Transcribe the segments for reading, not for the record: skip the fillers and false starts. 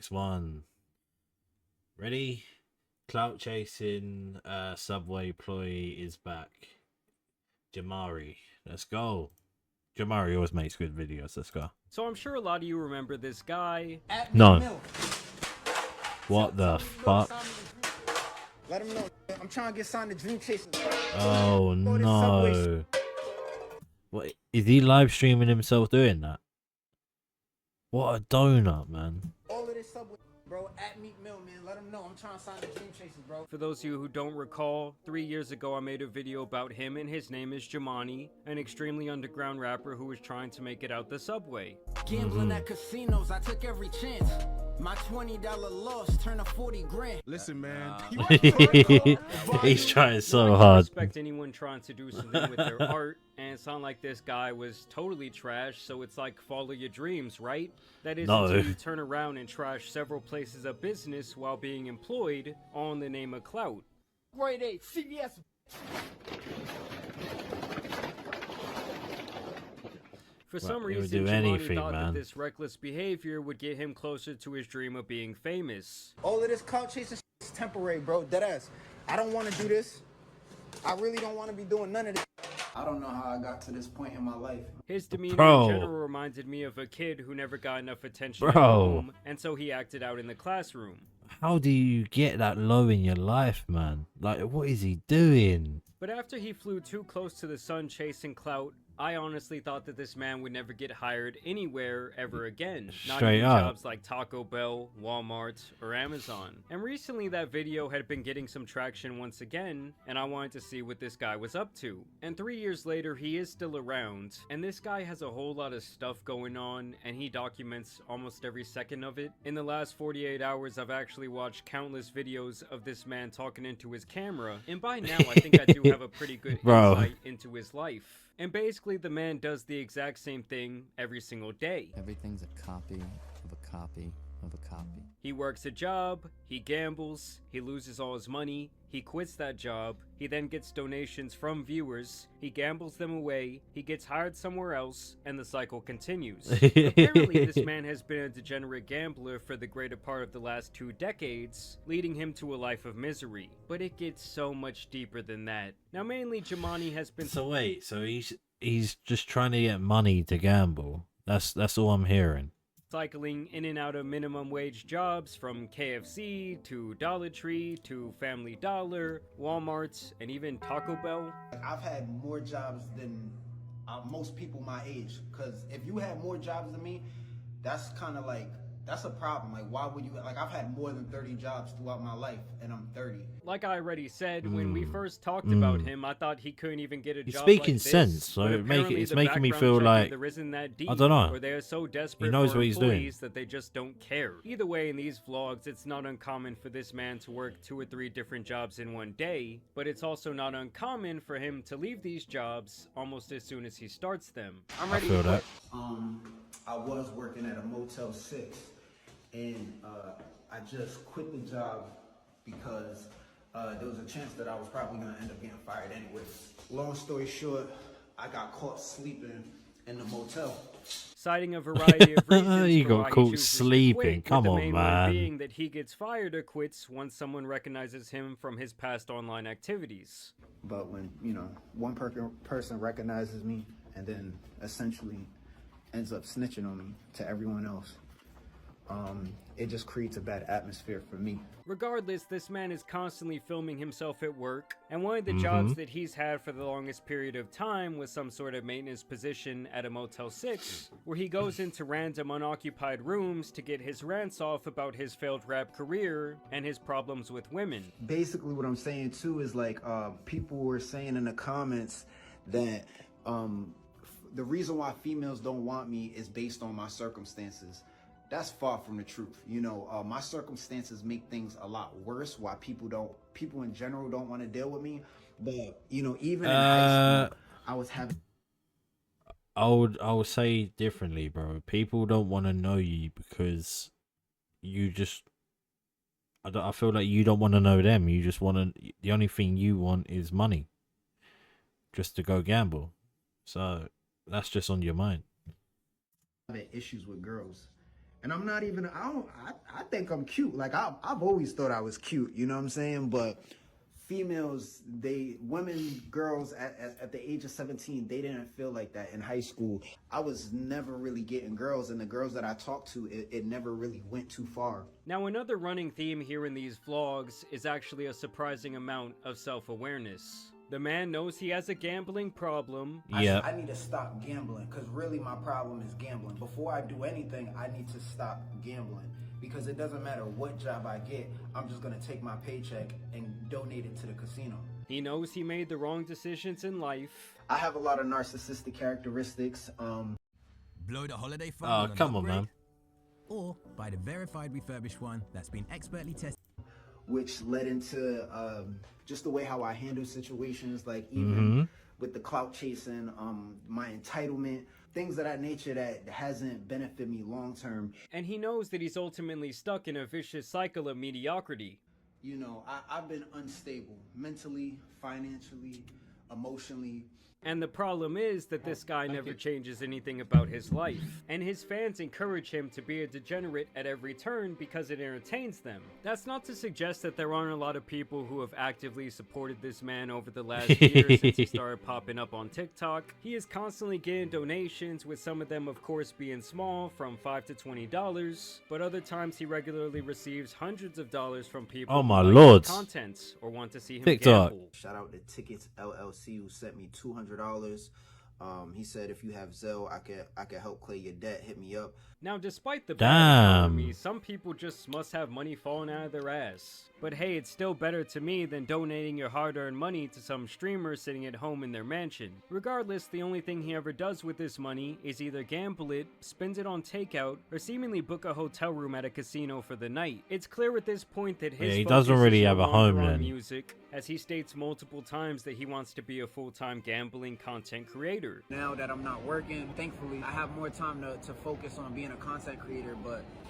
Next one. Ready? Clout chasing Subway employee is back. Jamari. Let's go. Jamari always makes good videos. Let's go. So I'm sure a lot of you remember this guy. No. What the fuck? Let him know. I'm trying to get signed to Dream Chasers. Oh no. What is he live streaming himself doing that? What a donut, man. All of this Subway, bro, at Meat Mill, man. Let him know I'm trying to sign the Dream Chasers, bro. For those of you who don't recall, 3 years ago I made a video about him, and his name is Jamani, an extremely underground rapper who was trying to make it out the subway. Gambling at casinos, I took every chance. My $20 loss turned to 40 grand. Listen, man. He's trying so I can't hard. respect anyone trying to do something with their art, and it's not like this guy was totally trash, so it's like follow your dreams, right? That is No. until you turn around and trash several places of business while being employed, all in the name of clout. Grade 8, CVS. For some he would reason, do Jamani anything, thought man. that this reckless behavior would get him closer to his dream of being famous. All of this clout chasing is temporary, bro. Deadass. I don't want to do this. I really don't want to be doing none of this. I don't know how I got to this point in my life. His demeanor Bro. in general reminded me of a kid who never got enough attention at Bro. home, and so he acted out in the classroom. How do you get that low in your life, man? Like, what is he doing? But after he flew too close to the sun chasing clout, I honestly thought that this man would never get hired anywhere ever again. Not Straight even up. jobs like Taco Bell, Walmart, or Amazon. And recently that video had been getting some traction once again, and I wanted to see what this guy was up to. And 3 years later, he is still around, and this guy has a whole lot of stuff going on, and he documents almost every second of it. In the last 48 hours, I've actually watched countless videos of this man talking into his camera, and by now I think I do have a pretty good Bro. insight into his life. And basically the man does the exact same thing every single day. Everything's a copy of a copy of a copy. He works a job, he gambles, he loses all his money, he quits that job, he then gets donations from viewers, he gambles them away, he gets hired somewhere else, and the cycle continues. Apparently this man has been a degenerate gambler for the greater part of the last 2 decades, leading him to a life of misery. But it gets so much deeper than that. Now mainly Jamani has been So wait, so he's just trying to get money to gamble. That's all I'm hearing. cycling in and out of minimum wage jobs from KFC to Dollar Tree to Family Dollar, Walmart, and even Taco Bell. I've had more jobs than most people my age. Because if you had more jobs than me, that's kind of like, that's a problem. Like, why would you, like, I've had more than 30 jobs throughout my life, and I'm 30. Like I already said, when we first talked about him, I thought he couldn't even get a He's job speaking like this, sense, so but it's apparently the making me background feel check like, either isn't that deep, I don't know. or they are so desperate knows for what he's doing. employees that they just don't care. Either way, in these vlogs, it's not uncommon for this man to work 2 or 3 different jobs in one day, but it's also not uncommon for him to leave these jobs almost as soon as he starts them. I'm I ready feel to that. I was working at a Motel 6, and I just quit the job because there was a chance that I was probably going to end up getting fired anyways. Long story short, I got caught sleeping in the motel. Citing a variety of reasons He for got why caught chooses to sleeping. quit, with Come the on, main one man. being that he gets fired or quits once someone recognizes him from his past online activities. But when, you know, one person recognizes me and then essentially ends up snitching on me to everyone else, it just creates a bad atmosphere for me. Regardless, this man is constantly filming himself at work, and one of the jobs that he's had for the longest period of time was some sort of maintenance position at a Motel 6, where he goes into random unoccupied rooms to get his rants off about his failed rap career and his problems with women. Basically what I'm saying too is like people were saying in the comments that the reason why females don't want me is based on my circumstances. That's far from the truth. You know, my circumstances make things a lot worse, why people in general don't want to deal with me. But, you know, even in high school, I was having... I would say differently, bro. People don't want to know you because you just... I feel like you don't want to know them. You just want to... The only thing you want is money. Just to go gamble. So, that's just on your mind. Having issues with girls And I'm not even, I think I'm cute. Like, I've always thought I was cute, you know what I'm saying? But females, women, girls at the age of 17, they didn't feel like that in high school. I was never really getting girls, and the girls that I talked to, it never really went too far. Now, another running theme here in these vlogs is actually a surprising amount of self-awareness. The man knows he has a gambling problem. Yeah. I need to stop gambling, because really my problem is gambling. Before I do anything, I need to stop gambling, because it doesn't matter what job I get, I'm just going to take my paycheck and donate it to the casino. He knows he made the wrong decisions in life. I have a lot of narcissistic characteristics. Blow the holiday fund Oh, on an come on, upgrade, man. or buy the verified refurbished one that's been expertly tested. Which led into just the way how I handle situations, like even with the clout chasing, my entitlement, things of that nature that hasn't benefited me long term. And he knows that he's ultimately stuck in a vicious cycle of mediocrity. You know, I've been unstable mentally, financially, emotionally. And the problem is that this guy never changes anything about his life. And his fans encourage him to be a degenerate at every turn because it entertains them. That's not to suggest that there aren't a lot of people who have actively supported this man over the last year since he started popping up on TikTok. He is constantly getting donations, with some of them of course being small, from $5 to $20, but other times he regularly receives hundreds of dollars from people Oh my who like lord. his content or want to see him TikTok. gamble. Shout out to Tickets LLC, who sent me $200. He said, if you have Zelle, I could help clear your debt. Hit me up. Now, despite the bad Damn. economy, some people just must have money falling out of their ass. But hey, it's still better to me than donating your hard-earned money to some streamer sitting at home in their mansion. Regardless, the only thing he ever does with this money is either gamble it, spends it on takeout, or seemingly book a hotel room at a casino for the night. It's clear at this point that his he focus doesn't is really no have a longer home on then. music, as he states multiple times that he wants to be a full-time gambling content creator. Now that I'm not working, thankfully, I have more time to focus on being a content creator,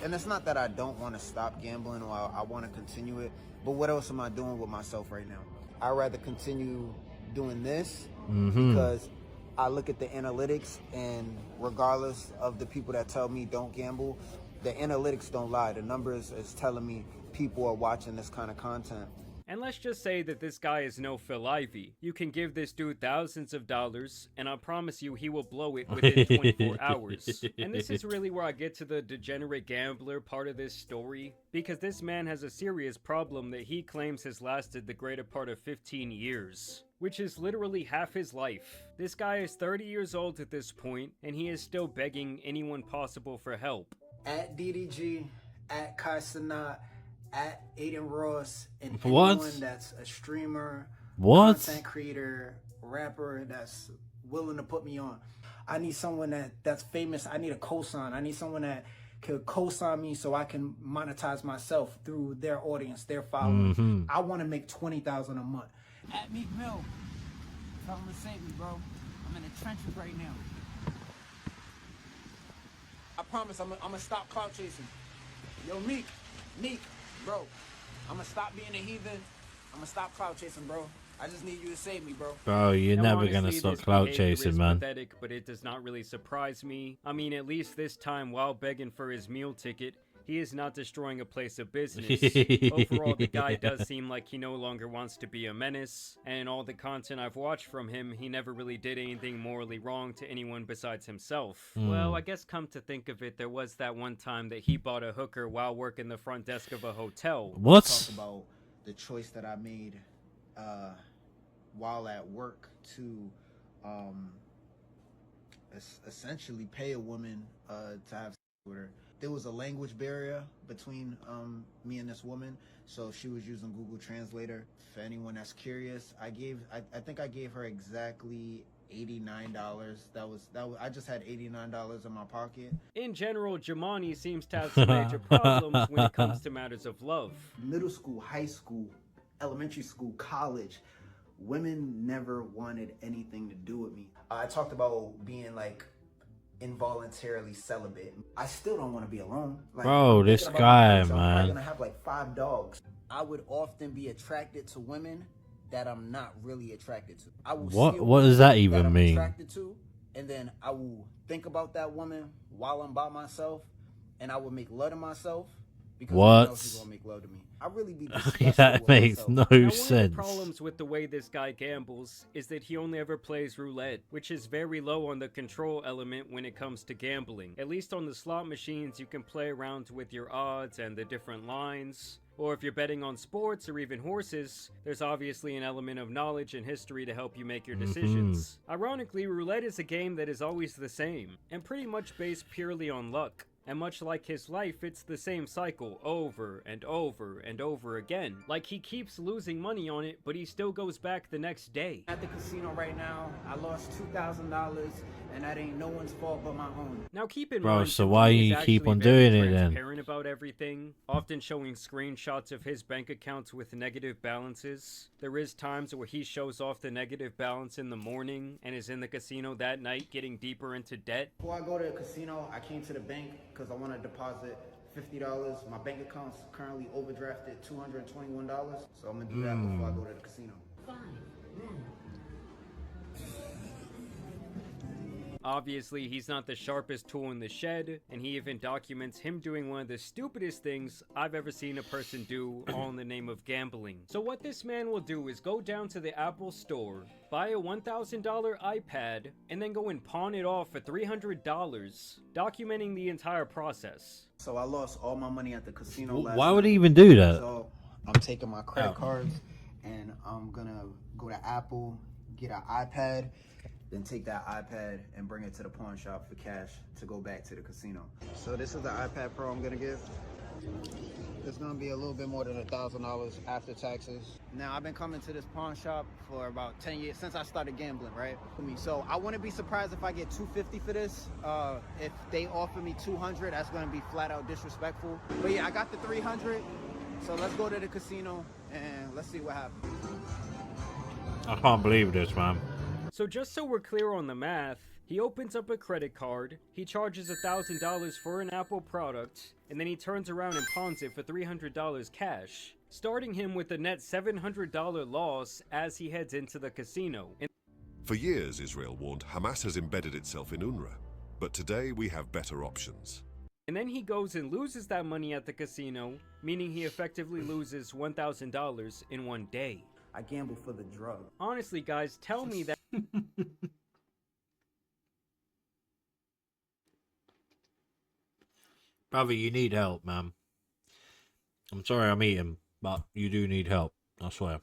And it's not that I don't want to stop gambling or I want to continue it, but what else am I doing with myself right now? I'd rather continue doing this because I look at the analytics, and regardless of the people that tell me don't gamble, the analytics don't lie. The numbers is telling me people are watching this kind of content. And let's just say that this guy is no Phil Ivey. You can give this dude thousands of dollars, and I promise you he will blow it within 24 hours. And this is really where I get to the degenerate gambler part of this story, because this man has a serious problem that he claims has lasted the greater part of 15 years. Which is literally half his life. This guy is 30 years old at this point, and he is still begging anyone possible for help. At DDG, at Kai Sanat, at Aiden Ross, and What? anyone that's a streamer, What? content creator, rapper that's willing to put me on. I need someone that's famous. I need a cosign. I need someone that could co-sign me so I can monetize myself through their audience, their following. I want to make $20,000 a month. At Meek Mill, tell him to save me, bro. I'm in the trenches right now. I promise I'm gonna stop clout chasing. Yo, Meek, bro, I'm gonna stop being a heathen. I'm gonna stop clout chasing, bro. I just need you to save me, bro. Bro, you're Now, never gonna honestly, stop this clout behavior chasing, is man. pathetic, but it does not really surprise me. I mean, at least this time, while begging for his meal ticket, he is not destroying a place of business. Overall, the guy does seem like he no longer wants to be a menace, and in all the content I've watched from him, he never really did anything morally wrong to anyone besides himself. Well, I guess come to think of it, there was that one time that he bought a hooker while working the front desk of a hotel. What? Talk about the choice that I made while at work to essentially pay a woman to have sex with her. There was a language barrier between me and this woman, so she was using Google Translator. For anyone that's curious, I think I gave her exactly $89. That was I just had $89 in my pocket. In general, Jamani seems to have some major problems when it comes to matters of love. Middle school, high school, elementary school, college, women never wanted anything to do with me. I talked about being like involuntarily celibate. I still don't want to be alone. Like, Bro, I'm this thinking about guy, my future. I'm probably man. gonna have like 5 dogs. I would often be attracted to women that I'm not really attracted to. I will What? see a What woman does that even I'm mean? attracted to, and then I will think about that woman while I'm by myself, and I would make love to myself because What? no one else is gonna make love to me. I really be disgusted That with makes myself. no Now, one of the sense. problems with the way this guy gambles is that he only ever plays roulette, which is very low on the control element when it comes to gambling. At least on the slot machines, you can play around with your odds and the different lines. Or if you're betting on sports or even horses, there's obviously an element of knowledge and history to help you make your decisions. Ironically, roulette is a game that is always the same, and pretty much based purely on luck. And much like his life, it's the same cycle over and over and over again. Like he keeps losing money on it, but he still goes back the next day. At the casino right now, I lost $2,000, and that ain't no one's fault but my own. Now keep in Bro, mind, so Subway why is you keep actually on very doing it then? transparent about everything, often showing screenshots of his bank accounts with negative balances. There is times where he shows off the negative balance in the morning and is in the casino that night getting deeper into debt. Before I go to the casino, I came to the bank because I want to deposit $50. My bank account's currently overdrafted $221, so I'm gonna do that before I go to the casino. Obviously, he's not the sharpest tool in the shed, and he even documents him doing one of the stupidest things I've ever seen a person do, all in the name of gambling. So what this man will do is go down to the Apple store, buy a $1,000 iPad, and then go and pawn it off for $300, documenting the entire process. So I lost all my money at the casino last Why would he night. even do that? So I'm taking my credit cards and I'm gonna go to Apple, get an iPad, then take that iPad and bring it to the pawn shop for cash to go back to the casino. So this is the iPad Pro I'm gonna get. It's gonna be a little bit more than $1,000 after taxes. Now I've been coming to this pawn shop for about 10 years since I started gambling, right? So I wouldn't be surprised if I get $250 for this. If they offer me $200, that's gonna be flat out disrespectful. But yeah, I got the $300. So let's go to the casino and let's see what happens. I can't believe this, man. So just so we're clear on the math, he opens up a credit card, he charges $1,000 for an Apple product, and then he turns around and pawns it for $300 cash, starting him with a net $700 loss as he heads into the casino. For years, Israel warned Hamas has embedded itself in UNRWA, but today we have better options. And then he goes and loses that money at the casino, meaning he effectively loses $1,000 in one day. I gamble for the drug. Honestly, guys, tell me that Brother, you need help, man. I'm sorry I'm eating, but you do need help. I swear.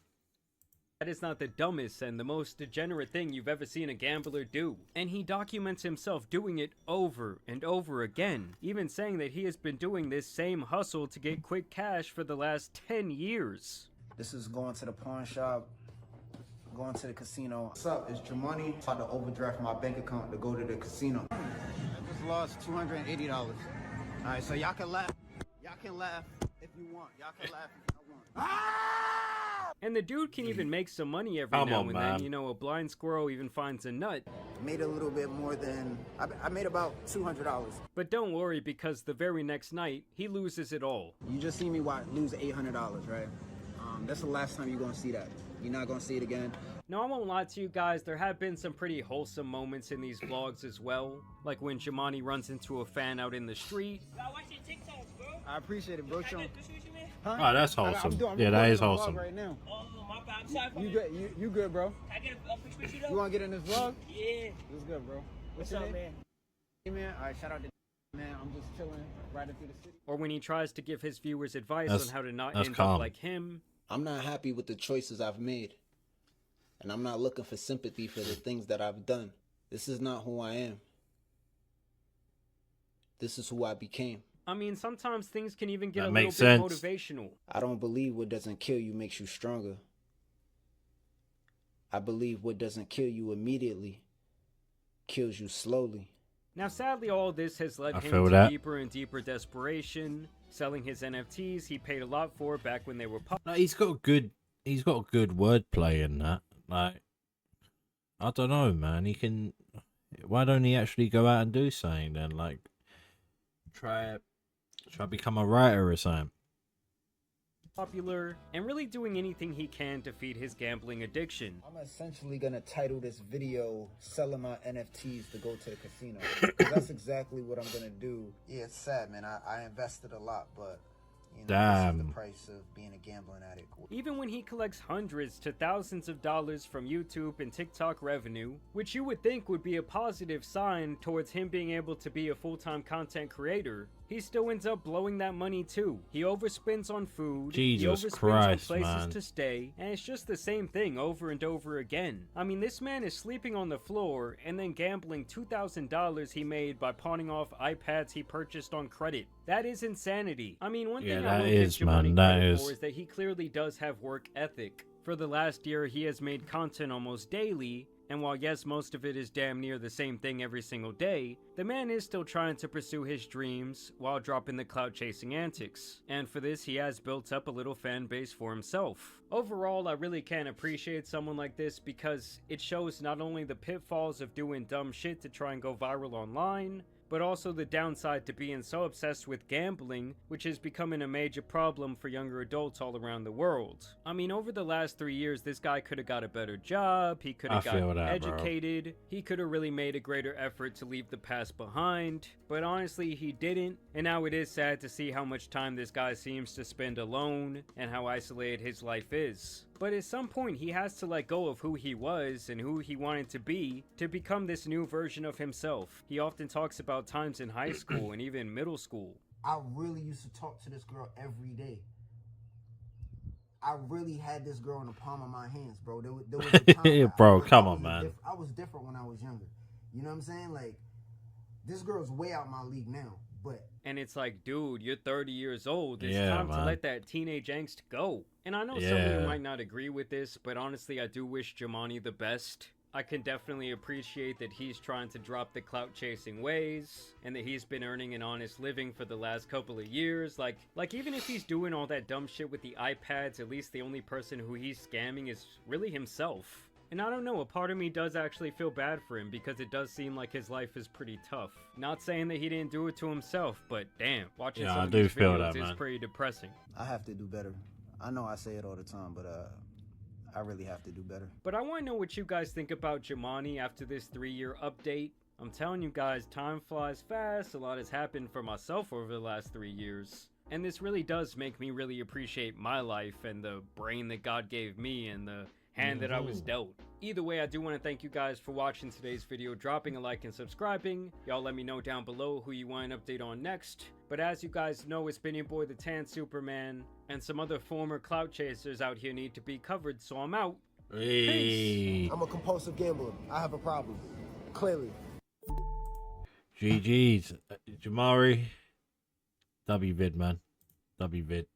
that is not the dumbest and the most degenerate thing you've ever seen a gambler do. And he documents himself doing it over and over again, even saying that he has been doing this same hustle to get quick cash for the last 10 years. This is going to the pawn shop, going to the casino. What's up? It's Jamani. I'm about to overdraft my bank account to go to the casino. I just lost $280. All right, so y'all can laugh. Y'all can laugh if you want. Y'all can laugh if you want. And the dude can even make some money every Come now on, and man. then. You know, a blind squirrel even finds a nut. Made a little bit more than, I made about $200. But don't worry, because the very next night, he loses it all. You just see me lose $800, right? That's the last time you're gonna see that. You're not gonna see it again. Now, I won't lie to you guys, there have been some pretty wholesome moments in these vlogs as well. Like when Jamani runs into a fan out in the street. I watch your TikToks, bro. I appreciate it, bro. Can I get a picture with you, man? Huh? Oh, that's I'm wholesome. doing- I'm Yeah, that recording is a vlog wholesome. right now. Oh, my bad. I'm sorry for You you. good? You good, bro? Can I get a picture with you, though? You wanna get in this vlog? Yeah. What's good, bro? What's your up, name? man? Hey, man. All right, shout out to man. I'm just chilling, riding through the city. Or when he tries to give his viewers advice That's- on how to not that's end calm. up like him. I'm not happy with the choices I've made. And I'm not looking for sympathy for the things that I've done. This is not who I am. This is who I became. I mean, sometimes things can even get That a little makes bit sense. motivational. I don't believe what doesn't kill you makes you stronger. I believe what doesn't kill you immediately kills you slowly. Now, sadly, all this has led I him feel to that. deeper and deeper desperation, selling his NFTs he paid a lot for back when they were No, he's got good wordplay in that. Like, I don't know, man. He can. Why don't he actually go out and do something then? Like, try become a writer or something. popular, and really doing anything he can to feed his gambling addiction. I'm essentially gonna title this video "Selling My NFTs to Go to the Casino." 'Cause that's exactly what I'm gonna do. Yeah, it's sad, man. I invested a lot, but you know, this is the price of being a gambling addict. Even when he collects hundreds to thousands of dollars from YouTube and TikTok revenue, which you would think would be a positive sign towards him being able to be a full-time content creator, he still ends up blowing that money too. He overspends on food, Jesus he overspends Christ, on places man. to stay, and it's just the same thing over and over again. I mean, this man is sleeping on the floor and then gambling $2,000 he made by pawning off iPads he purchased on credit. That is insanity. I mean, one thing I will give Jimani credit for is that he clearly does have work ethic. For the last year, he has made content almost daily, and while yes, most of it is damn near the same thing every single day, the man is still trying to pursue his dreams while dropping the clout chasing antics. And for this, he has built up a little fan base for himself. Overall, I really can appreciate someone like this because it shows not only the pitfalls of doing dumb shit to try and go viral online, but also the downside to being so obsessed with gambling, which is becoming a major problem for younger adults all around the world. I mean, over the last 3 years, this guy could have got a better job, he could have gotten educated, he could have really made a greater effort to leave the past behind, but honestly, he didn't, and now it is sad to see how much time this guy seems to spend alone, and how isolated his life is. But at some point, he has to let go of who he was and who he wanted to be to become this new version of himself. He often talks about times in high school and even middle school. I really used to talk to this girl every day. I really had this girl in the palm of my hands, bro. There was a time bro, come on, man. I was different when I was younger. You know what I'm saying? Like, this girl's way out my league now. And it's like, dude, you're 30 years old. It's time to let that teenage angst go. And I know some of you might not agree with this, but honestly, I do wish Jimani the best. I can definitely appreciate that he's trying to drop the clout chasing ways, and that he's been earning an honest living for the last couple of years. Like even if he's doing all that dumb shit with the iPads, at least the only person who he's scamming is really himself. And I don't know, a part of me does actually feel bad for him because it does seem like his life is pretty tough. Not saying that he didn't do it to himself, but damn, watching some of these videos is pretty depressing. I have to do better. I know I say it all the time, but I really have to do better. But I want to know what you guys think about Jimani after this 3-year update. I'm telling you guys, time flies fast. A lot has happened for myself over the last 3 years. And this really does make me really appreciate my life and the brain that God gave me and the hand that I was dealt. Either way, I do want to thank you guys for watching today's video, dropping a like and subscribing. Y'all let me know down below who you want an update on next. But as you guys know, it's been your boy the Tan Superman, and some other former clout chasers out here need to be covered, so I'm out. Peace. I'm a compulsive gambler. I have a problem. Clearly. GG's. Jamari. WVid, man. WVid.